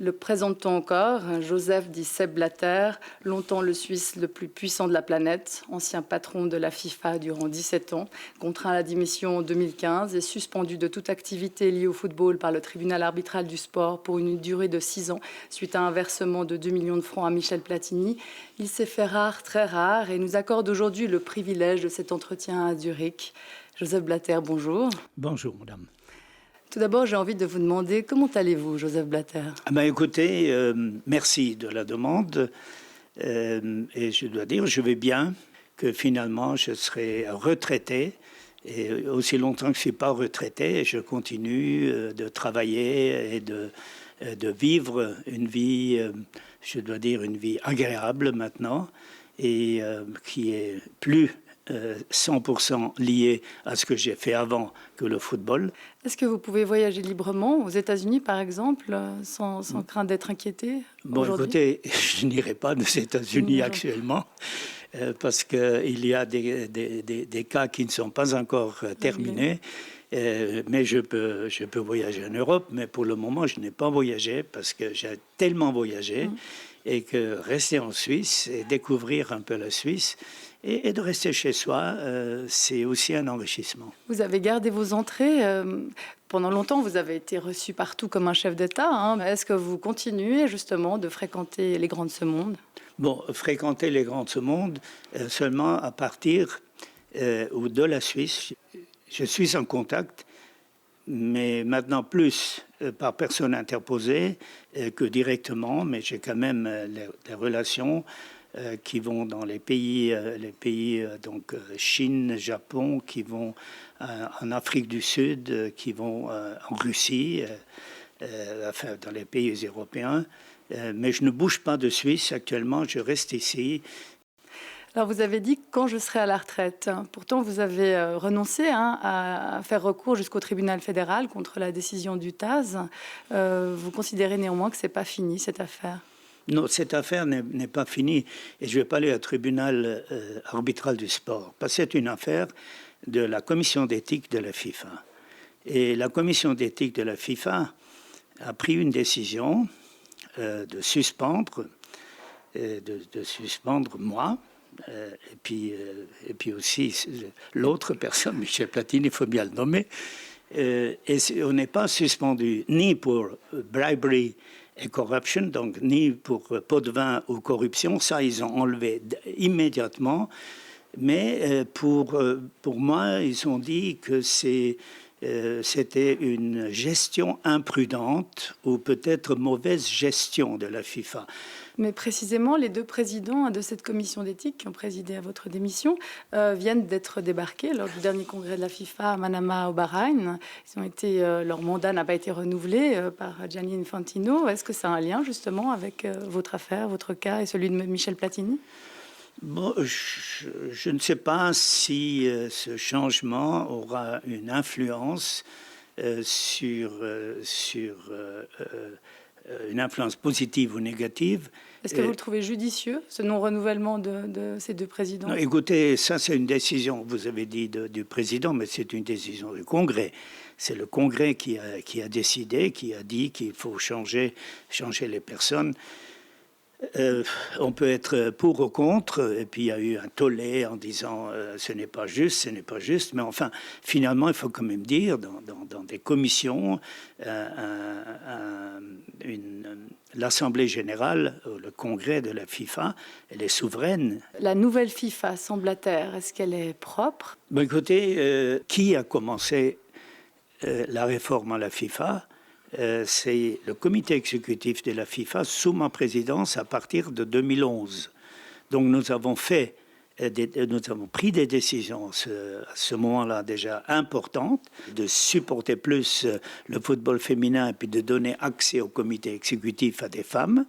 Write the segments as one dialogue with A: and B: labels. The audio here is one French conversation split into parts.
A: Le présente-t-on encore, Joseph dit Sepp Blatter, longtemps le Suisse le plus puissant de la planète, ancien patron de la FIFA durant 17 ans, contraint à la démission en 2015 et suspendu de toute activité liée au football par le tribunal arbitral du sport pour une durée de 6 ans, suite à un versement de 2 millions de francs à Michel Platini. Il s'est fait rare, très rare, et nous accorde aujourd'hui le privilège de cet entretien à Zurich. Joseph Blatter, bonjour.
B: Bonjour, madame.
A: Tout d'abord, j'ai envie de vous demander comment allez-vous, Joseph Blatter?
B: Écoutez, merci de la demande. Et je dois dire, je vais bien, que finalement, je serai retraité. Et aussi longtemps que je ne suis pas retraité, je continue de travailler et de vivre une vie, je dois dire, une vie agréable maintenant, et qui est plus 100% lié à ce que j'ai fait avant que le football.
A: Est-ce que vous pouvez voyager librement aux États-Unis, par exemple, sans crainte d'être inquiété?
B: Bon, écoutez, je n'irai pas aux États-Unis actuellement parce qu'il y a des cas qui ne sont pas encore terminés. Mais je peux voyager en Europe, mais pour le moment, je n'ai pas voyagé parce que j'ai tellement voyagé et que rester en Suisse et découvrir un peu la Suisse et de rester chez soi, c'est aussi un enrichissement.
A: Vous avez gardé vos entrées. Pendant longtemps, vous avez été reçu partout comme un chef d'État. Hein. Est-ce que vous continuez justement de fréquenter les grands de ce monde?
B: Bon, fréquenter les grands de ce monde seulement à partir de la Suisse. Je suis en contact, mais maintenant plus par personne interposée que directement, mais j'ai quand même les relations qui vont dans les pays donc Chine, Japon, qui vont en Afrique du Sud, qui vont en Russie, enfin dans les pays européens. Mais je ne bouge pas de Suisse actuellement, je reste ici.
A: Alors vous avez dit quand je serai à la retraite. Pourtant, vous avez renoncé à faire recours jusqu'au tribunal fédéral contre la décision du TAS. Vous considérez néanmoins que ce n'est pas fini, cette affaire?
B: Non, cette affaire n'est pas finie et je ne vais pas aller au tribunal arbitral du sport, parce que c'est une affaire de la commission d'éthique de la FIFA. Et la commission d'éthique de la FIFA a pris une décision de suspendre moi, et puis aussi l'autre personne, Michel Platini, il faut bien le nommer. Et on n'est pas suspendu ni pour bribery et corruption, donc ni pour pot de vin ou corruption, ça ils ont enlevé immédiatement. Mais pour moi, ils ont dit que c'était une gestion imprudente ou peut-être mauvaise gestion de la FIFA.
A: Mais précisément, les deux présidents de cette commission d'éthique qui ont présidé à votre démission viennent d'être débarqués lors du dernier congrès de la FIFA à Manama au Bahreïn. Leur mandat n'a pas été renouvelé par Gianni Infantino. Est-ce que ça a un lien justement avec votre affaire, votre cas et celui de Michel Platini?
B: Bon, je ne sais pas si ce changement aura une influence sur une influence positive ou négative.
A: Est-ce que vous le trouvez judicieux, ce non-renouvellement de ces deux présidents?
B: Non, écoutez, ça c'est une décision, vous avez dit du président, mais c'est une décision du Congrès. C'est le Congrès qui a décidé, qui a dit qu'il faut changer les personnes. On peut être pour ou contre, et puis il y a eu un tollé en disant ce n'est pas juste, mais enfin, finalement, il faut quand même dire, dans des commissions, l'Assemblée générale, le congrès de la FIFA, elle est souveraine.
A: La nouvelle FIFA, Sepp Blatter, est-ce qu'elle est propre?
B: Bon, écoutez, qui a commencé la réforme à la FIFA? C'est le comité exécutif de la FIFA sous ma présidence à partir de 2011. Donc nous avons pris des décisions à ce moment-là déjà importantes, de supporter plus le football féminin et puis de donner accès au comité exécutif à des femmes,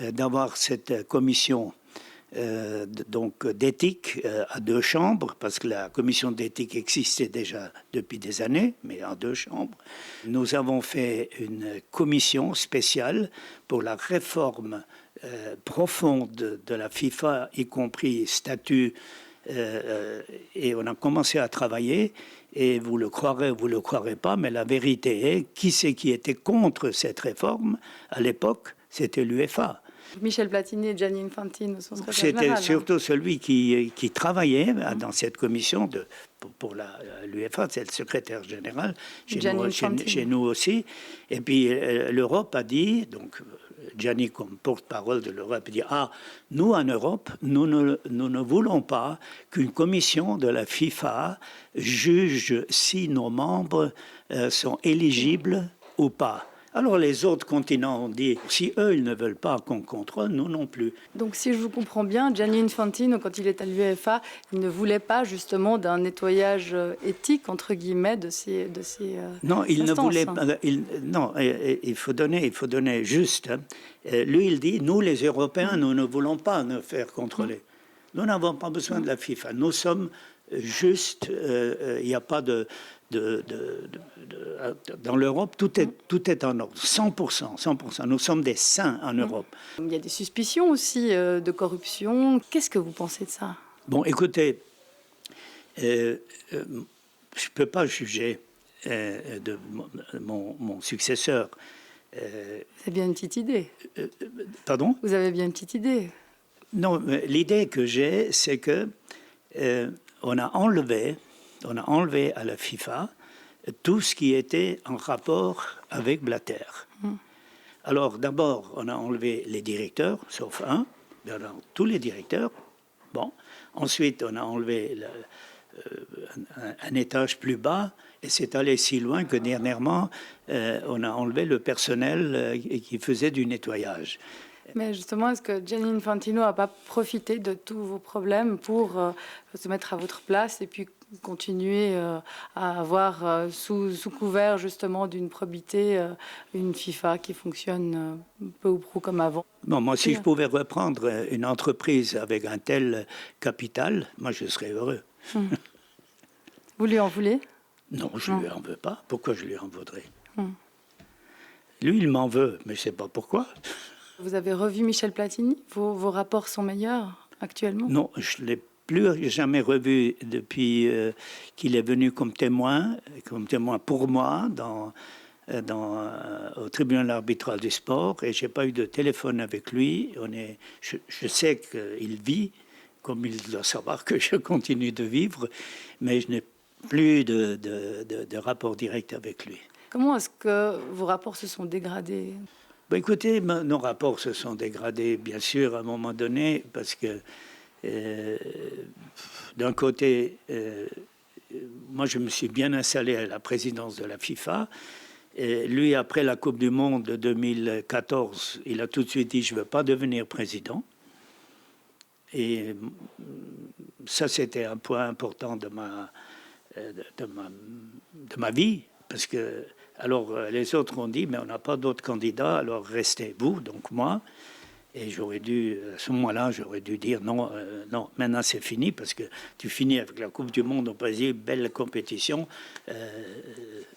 B: d'avoir cette commission donc d'éthique à deux chambres, parce que la commission d'éthique existait déjà depuis des années, mais en deux chambres. Nous avons fait une commission spéciale pour la réforme profonde de la FIFA, y compris statut Et on a commencé à travailler, et vous le croirez pas, mais la vérité est, qui c'est qui était contre cette réforme à l'époque? C'était l'UEFA.
A: Michel Platini et Gianni Infantino sont secrétaires
B: C'était
A: généraux.
B: surtout celui qui travaillait dans cette commission pour l'UEFA, c'est le secrétaire général, chez nous aussi. Et puis l'Europe a dit, donc Gianni comme porte-parole de l'Europe, dit « Ah, nous en Europe, nous ne voulons pas qu'une commission de la FIFA juge si nos membres sont éligibles ou pas. » Alors les autres continents ont dit, si eux, ils ne veulent pas qu'on contrôle, nous non plus.
A: Donc si je vous comprends bien, Gianni Infantino, quand il est à l'UEFA, il ne voulait pas justement d'un nettoyage éthique, entre guillemets, de ces
B: non, il
A: instances.
B: Ne voulait pas. Non, il faut donner juste. Lui, il dit, nous les Européens, nous ne voulons pas nous faire contrôler. Nous n'avons pas besoin de la FIFA. Nous sommes juste, il n'y a pas dans l'Europe, tout est en ordre, 100%. Nous sommes des saints en Europe.
A: Il y a des suspicions aussi de corruption. Qu'est-ce que vous pensez de ça?
B: Bon, écoutez, je ne peux pas juger de mon successeur.
A: Vous avez bien une petite idée.
B: Pardon?
A: Vous avez bien une petite idée.
B: Non, l'idée que j'ai, c'est que on a enlevé à la FIFA tout ce qui était en rapport avec Blatter. Alors d'abord, on a enlevé les directeurs, sauf un, tous les directeurs. Bon, ensuite, on a enlevé un étage plus bas, et c'est allé si loin que dernièrement, on a enlevé le personnel qui faisait du nettoyage.
A: Mais justement, est-ce que Gianni Infantino n'a pas profité de tous vos problèmes pour se mettre à votre place et puis continuer à avoir sous couvert justement d'une probité une FIFA qui fonctionne peu ou prou comme avant?
B: Bon, moi, si je pouvais reprendre une entreprise avec un tel capital, moi, je serais heureux.
A: Vous lui en voulez?
B: Non, je ne lui en veux pas. Pourquoi je lui en voudrais? Lui, il m'en veut, mais je ne sais pas pourquoi.
A: Vous avez revu Michel Platini? Vos rapports sont meilleurs actuellement? Non,
B: je ne l'ai plus jamais revu depuis qu'il est venu comme témoin pour moi au tribunal arbitral du sport, et je n'ai pas eu de téléphone avec lui. Je sais qu'il vit, comme il doit savoir que je continue de vivre, mais je n'ai plus de rapport direct avec lui.
A: Comment est-ce que vos rapports se sont dégradés?
B: Ben écoutez, nos rapports se sont dégradés, bien sûr, à un moment donné, parce que d'un côté, moi je me suis bien installé à la présidence de la FIFA. Et lui, après la Coupe du Monde de 2014, il a tout de suite dit « je ne veux pas devenir président ». Et ça, c'était un point important de ma vie, parce que alors les autres ont dit « mais on n'a pas d'autres candidats, alors restez vous, donc moi ». Et j'aurais dû, à ce moment-là, dire non, non, maintenant c'est fini, parce que tu finis avec la Coupe du Monde au Brésil, belle compétition.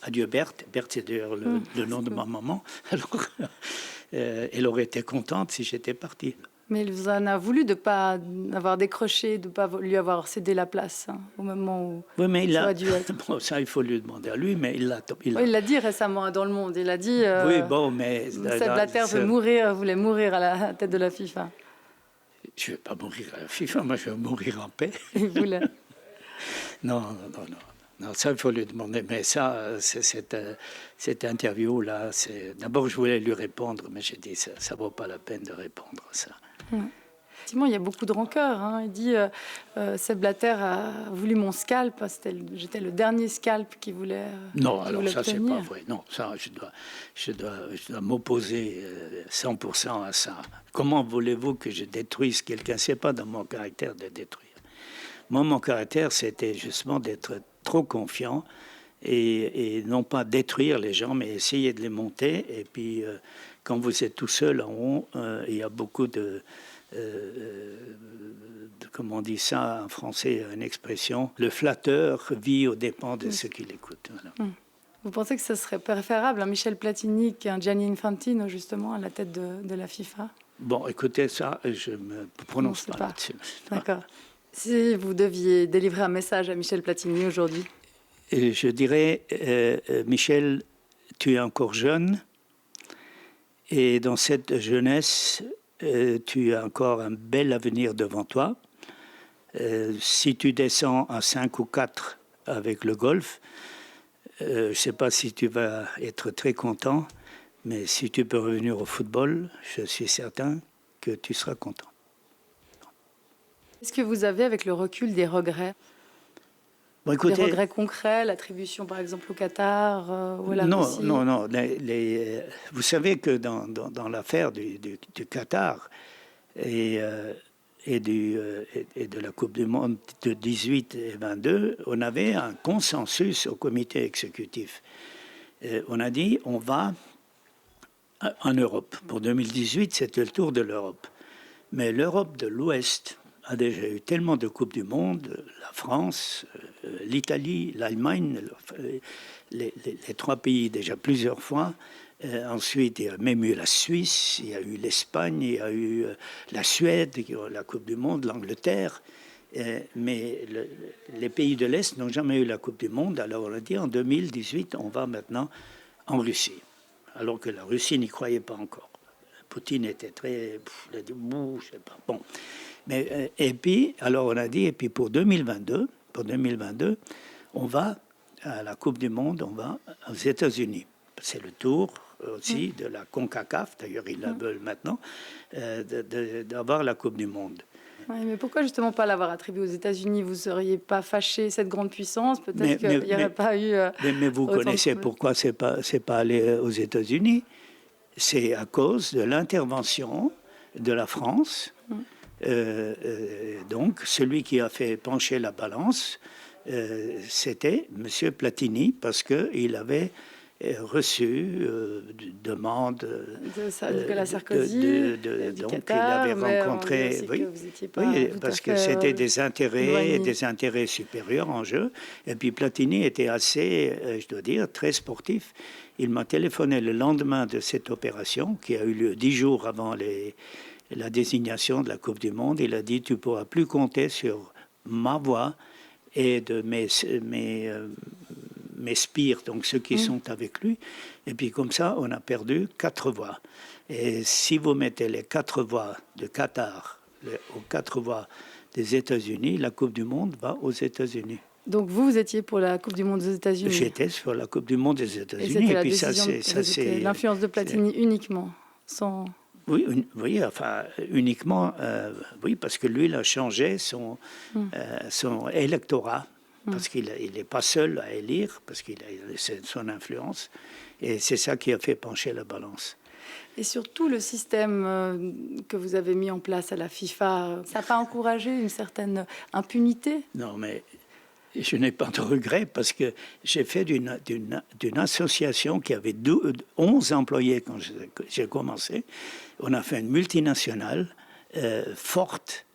B: Adieu Berthe. Berthe, c'est d'ailleurs le nom de ma maman. Alors, elle aurait été contente si j'étais parti.
A: Mais il vous en a voulu de ne pas avoir décroché, de ne pas lui avoir cédé la place au moment où
B: oui, mais il
A: aurait dû être.
B: Bon, ça, il faut lui demander à lui, mais il l'a.
A: Il l'a dit récemment dans Le Monde. Il a dit.
B: Oui, bon, mais.
A: Sepp Blatter voulait mourir à la tête de la FIFA.
B: Je ne vais pas mourir à la FIFA, moi je vais mourir en paix.
A: Il voulait.
B: Non, ça, il faut lui demander. Mais ça, cette interview-là, d'abord, je voulais lui répondre, mais j'ai dit, ça ne vaut pas la peine de répondre à ça.
A: Effectivement, il y a beaucoup de rancœur. Hein. Il dit, Sepp Blatter a voulu mon scalp. J'étais le dernier scalp qu'il voulait
B: Non, alors ça,
A: obtenir.
B: c'est pas vrai. Non, ça, je dois m'opposer 100% à ça. Comment voulez-vous que je détruise quelqu'un? C'est pas dans mon caractère de détruire. Moi, mon caractère, c'était justement d'être trop confiant et non pas détruire les gens, mais essayer de les monter. Et puis, quand vous êtes tout seul en haut, il y a beaucoup comment on dit ça en français, une expression, le flatteur vit aux dépens de ceux qui l'écoutent. Voilà.
A: Vous pensez que ce serait préférable un Michel Platini qu'un Gianni Infantino, justement, à la tête de la FIFA?
B: Bon, écoutez, ça, je ne me prononce pas là-dessus.
A: D'accord. Si vous deviez délivrer un message à Michel Platini aujourd'hui?
B: Et je dirais, Michel, tu es encore jeune, et dans cette jeunesse, tu as encore un bel avenir devant toi. Si tu descends à 5 ou 4 avec le golf, je ne sais pas si tu vas être très content, mais si tu peux revenir au football, je suis certain que tu seras content.
A: Est-ce que vous avez, avec le recul, des regrets?
B: Bon, écoutez,
A: des regrets concrets, l'attribution par exemple au Qatar ou à la Russie?
B: Non. Vous savez que dans l'affaire du Qatar et de la Coupe du Monde de 18 et 22, on avait un consensus au comité exécutif. On a dit on va en Europe. Pour 2018, c'était le tour de l'Europe. Mais l'Europe de l'Ouest a déjà eu tellement de Coupes du Monde, la France, l'Italie, l'Allemagne, les 3 pays déjà plusieurs fois. Ensuite, il y a même eu la Suisse, il y a eu l'Espagne, il y a eu la Suède, la Coupe du Monde, l'Angleterre. Mais les pays de l'Est n'ont jamais eu la Coupe du Monde. Alors on a dit en 2018, on va maintenant en Russie. Alors que la Russie n'y croyait pas encore. Poutine était très... il a dit, je sais pas. Bon. Mais, et puis, alors on a dit, et puis pour 2022, on va à la Coupe du Monde, on va aux États-Unis. C'est le tour aussi de la CONCACAF, d'ailleurs ils la veulent maintenant, d'avoir la Coupe du Monde.
A: Oui, mais pourquoi justement pas l'avoir attribué aux États-Unis? Vous ne seriez pas fâché cette grande puissance? Peut-être qu'il n'y aurait pas eu...
B: mais vous connaissez pourquoi c'est pas allé aux États-Unis? C'est à cause de l'intervention de la France. Donc, celui qui a fait pencher la balance, c'était M. Platini, parce qu'il avait reçu demande
A: de Nicolas Sarkozy, du
B: donc
A: Qatar,
B: il avait rencontré, parce que c'était des intérêts supérieurs en jeu. Et puis Platini était assez, je dois dire, très sportif. Il m'a téléphoné le lendemain de cette opération qui a eu lieu 10 jours avant la désignation de la Coupe du Monde. Il a dit, tu ne pourras plus compter sur ma voix et de mes spires, donc ceux qui sont avec lui. Et puis comme ça, on a perdu 4 voix. Et si vous mettez les 4 voix de Qatar aux 4 voix des États-Unis, la Coupe du Monde va aux États-Unis.
A: Donc vous étiez pour la Coupe du Monde des États-Unis?
B: J'étais sur la Coupe du Monde des États-Unis.
A: Et puis ça, c'est l'influence de Platini uniquement, sans...
B: Oui, enfin, uniquement, oui, parce que lui, il a changé son électorat, parce qu'il n'est pas seul à élire, parce qu'il a son influence, et c'est ça qui a fait pencher la balance.
A: Et surtout, le système que vous avez mis en place à la FIFA, ça n'a pas encouragé une certaine impunité?
B: Non, mais je n'ai pas de regret, parce que j'ai fait d'une association qui avait 11 employés quand j'ai commencé. On a fait une multinationale forte,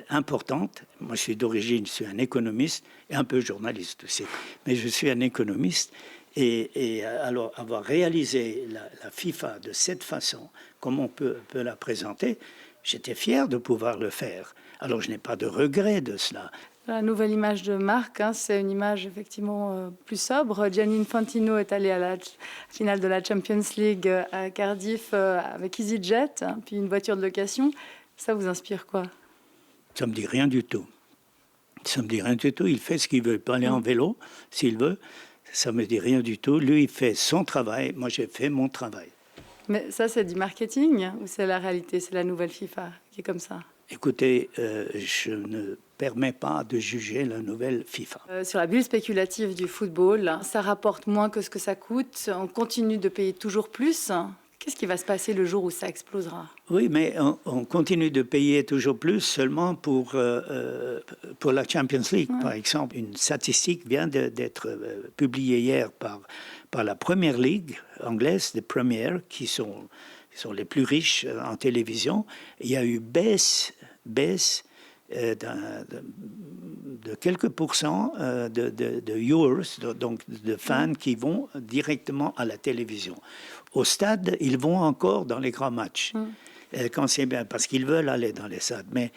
B: importante. Moi, je suis d'origine, je suis un économiste et un peu journaliste aussi. Mais je suis un économiste. Et alors, avoir réalisé la FIFA de cette façon, comme on peut la présenter, j'étais fier de pouvoir le faire. Alors, je n'ai pas de regret de cela.
A: La nouvelle image de marque, c'est une image effectivement plus sobre. Gianni Infantino est allé à la finale de la Champions League à Cardiff avec EasyJet, puis une voiture de location. Ça vous inspire quoi?
B: Ça me dit rien du tout. Ça me dit rien du tout. Il fait ce qu'il veut. Il peut aller en vélo s'il veut. Ça me dit rien du tout. Lui, il fait son travail. Moi, j'ai fait mon travail.
A: Mais ça, c'est du marketing ou c'est la réalité? C'est la nouvelle FIFA qui est comme ça?
B: Écoutez, je ne permets pas de juger la nouvelle FIFA.
A: Sur la bulle spéculative du football, ça rapporte moins que ce que ça coûte. On continue de payer toujours plus. Qu'est-ce qui va se passer le jour où ça explosera? Oui,
B: mais on continue de payer toujours plus seulement pour la Champions League, par exemple. Une statistique vient d'être publiée hier par la Première Ligue anglaise, les Premières, qui sont les plus riches en télévision. Il y a eu baisse de quelques pourcents de viewers, donc de fans qui vont directement à la télévision. Au stade, ils vont encore dans les grands matchs. quand c'est bien, parce qu'ils veulent aller dans les stades. Mais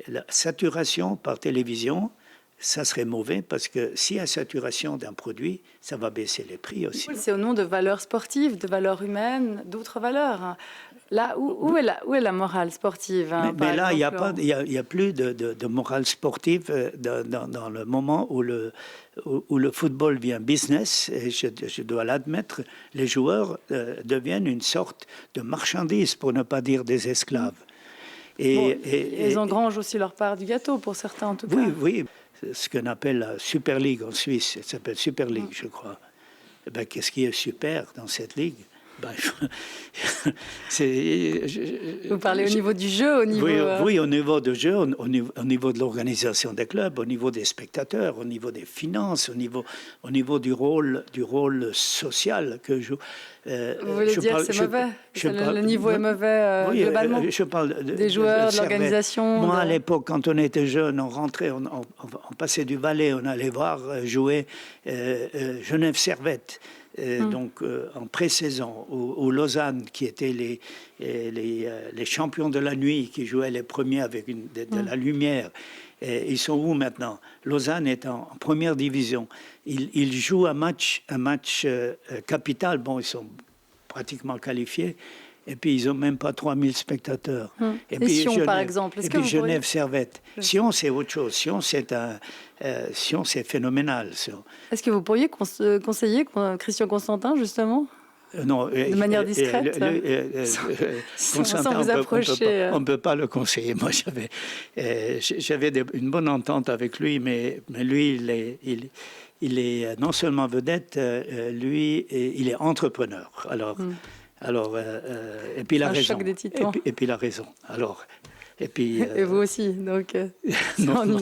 B: la saturation par télévision, ça serait mauvais parce que s'il y a saturation d'un produit, ça va baisser les prix aussi.
A: C'est au nom de valeurs sportives, de valeurs humaines, d'autres valeurs. Là, où est la morale sportive, hein,
B: mais là, il n'y
A: exemple,
B: a plus de morale sportive dans le moment où le football devient business. Et je dois l'admettre, les joueurs deviennent une sorte de marchandise, pour ne pas dire des esclaves.
A: Ils engrangent aussi leur part du gâteau, pour certains en tout cas.
B: Oui. Ce qu'on appelle la Super League en Suisse, elle s'appelle Super League, je crois. Eh ben, qu'est-ce qui est super dans cette ligue?
A: Vous parlez au niveau du jeu, au niveau...
B: Oui, au niveau du jeu, au niveau de l'organisation des clubs, au niveau des spectateurs, au niveau des finances, au niveau du rôle social que joue.
A: Vous voulez dire que c'est mauvais? Le niveau est mauvais globalement?
B: Je parle
A: des joueurs, de l'organisation.
B: Moi, à l'époque, quand on était jeune, on rentrait, on passait du Valais, on allait voir jouer Genève Servette. Donc en pré-saison, ou Lausanne, qui étaient les champions de la nuit, qui jouaient les premiers avec de la lumière. Et ils sont où maintenant? Lausanne est en première division. Ils jouent un match capital. Bon, ils sont pratiquement qualifiés. Et puis, ils n'ont même pas 3000 spectateurs.
A: Et puis, Sion, par exemple.
B: Et puis, Genève-Servette. Sion, c'est autre chose. Sion, c'est phénoménal.
A: Est-ce que vous pourriez conseiller Christian Constantin, justement?
B: Non,
A: de manière discrète.
B: Constantin, on ne peut pas le conseiller. Moi, j'avais une bonne entente avec lui, mais lui, il est non seulement vedette, lui, il est entrepreneur. Alors, et puis il a raison. Et puis il a raison. Alors, et puis.
A: Et vous aussi, donc.
B: non.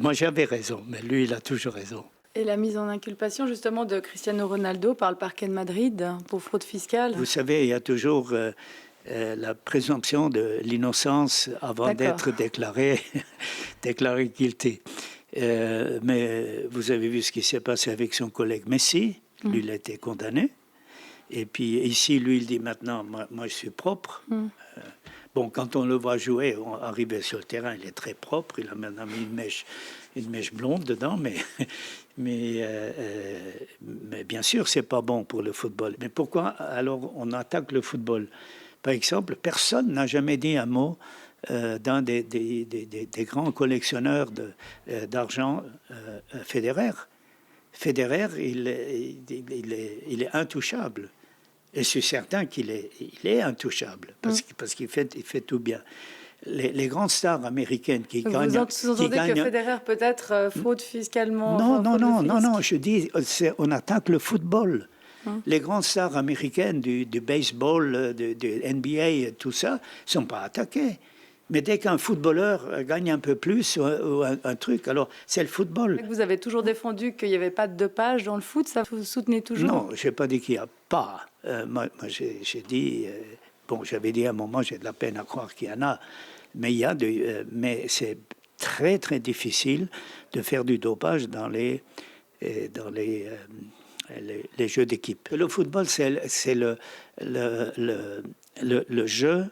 B: Moi, j'avais raison, mais lui, il a toujours raison.
A: Et la mise en inculpation, justement, de Cristiano Ronaldo par le parquet de Madrid pour fraude fiscale?
B: Vous savez, il y a toujours la présomption de l'innocence avant d'être déclaré guilty. Mais vous avez vu ce qui s'est passé avec son collègue Messi. Lui, il a été condamné. Et puis ici, lui, il dit maintenant, moi je suis propre. Bon, quand on le voit jouer, arriver sur le terrain, il est très propre. Il a maintenant mis une mèche blonde dedans, mais bien sûr, c'est pas bon pour le football. Mais pourquoi alors on attaque le football? Par exemple, personne n'a jamais dit un mot d'un des grands collectionneurs d'argent, Federer. Federer, il est intouchable. Et je suis certain qu'il est intouchable, parce qu'il fait tout bien. Les grandes stars américaines qui gagnent...
A: Vous sous-entendez que Federer peut être fraude fiscalement?
B: Non, je dis, on attaque le football. Les grandes stars américaines du baseball, du NBA, tout ça, ne sont pas attaquées. Mais dès qu'un footballeur gagne un peu plus ou un truc, alors c'est le football.
A: Vous avez toujours défendu qu'il n'y avait pas de dopage dans le foot, ça vous soutenez toujours?
B: Non, je n'ai pas dit qu'il n'y a pas. Moi j'ai dit, j'avais dit à un moment, j'ai de la peine à croire qu'il y en a, mais il y a mais c'est très très difficile de faire du dopage dans les jeux d'équipe. Le football, c'est le jeu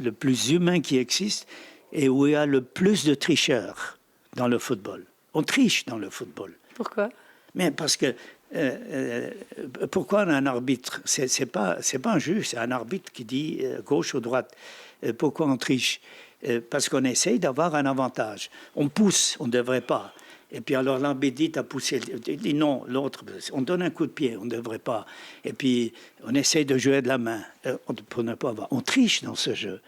B: le plus humain qui existe et où il y a le plus de tricheurs dans le football. On triche dans le football.
A: Pourquoi?
B: Mais parce que pourquoi on a un arbitre? C'est pas un juge, c'est un arbitre qui dit gauche ou droite. Pourquoi on triche? Parce qu'on essaye d'avoir un avantage. On pousse, on ne devrait pas. Et puis alors l'arbitre dit, t'as poussé. Il dit non, l'autre, on donne un coup de pied, on ne devrait pas. Et puis on essaye de jouer de la main pour ne pas avoir. On triche dans ce jeu.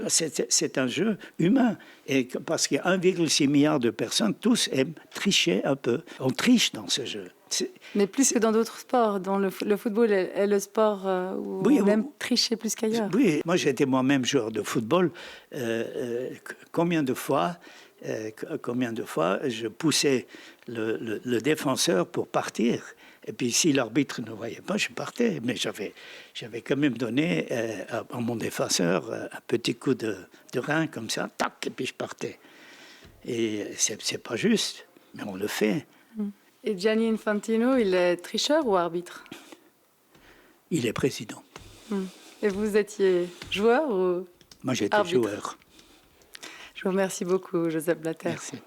B: C'est un jeu humain. Et parce qu'il y a 1,6 milliard de personnes, tous aiment tricher un peu. On triche dans ce jeu.
A: Mais plus que dans d'autres sports. Dans le football est le sport où on aime tricher plus qu'ailleurs.
B: Oui, moi j'étais moi-même joueur de football. Combien de fois je poussais le défenseur pour partir. Et puis si l'arbitre ne voyait pas, je partais. Mais j'avais quand même donné à mon défenseur un petit coup de rein comme ça, tac, et puis je partais. Et c'est pas juste, mais on le fait.
A: Et Gianni Infantino, il est tricheur ou arbitre?
B: Il est président.
A: Et Et vous étiez joueur ou
B: Moi, j'étais
A: arbitre?
B: joueur.
A: Je vous remercie beaucoup, Joseph Blatter.
B: Merci.